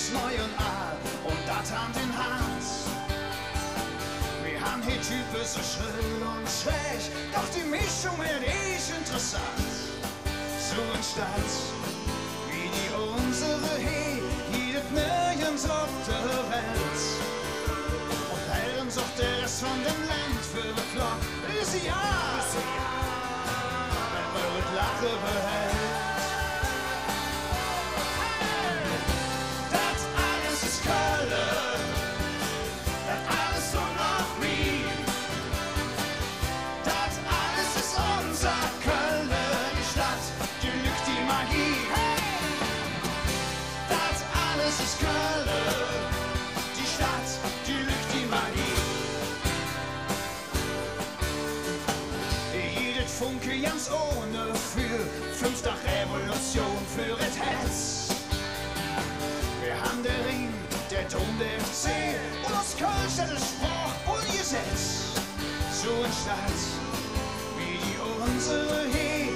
ist neu und alt und das Hand in Hand. Wir haben hier Typen so schrill und schräg, doch die Mischung wird interessant. So eine Stadt wie die unsere hier, gibt nirgends auf der Welt. Und Helden sucht der Rest von dem Land für bekloppt, ist ja, wenn man mit Lachen behält. Funke ganz ohne für fünfte Revolution für das Herz. Wir haben der Ring, der Dom der FC und das Kölsch, das Spruch und Gesetz. So eine Stadt wie die unsere hier,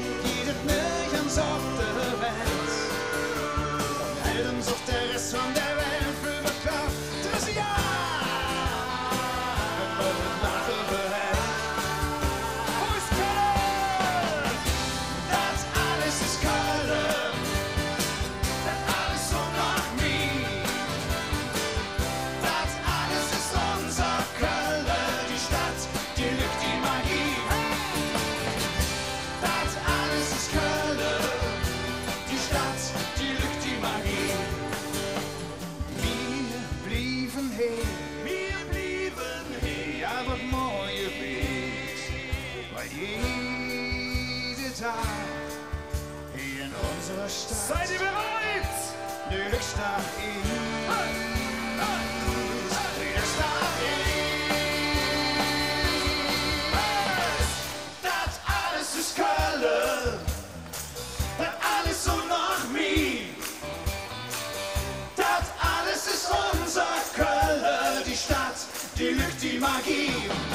gibt nirgends auf der Welt. Und Helden sucht der Rest von der Welt für bekloppt, das Jahr. Hier in unserer Stadt. Seid ihr bereit? Die Höchstadt ist. Die Höchstadt ist. Das alles ist Köln. Das alles so nach mir. Das alles ist unser Köln. Die Stadt, die lügt die Magie.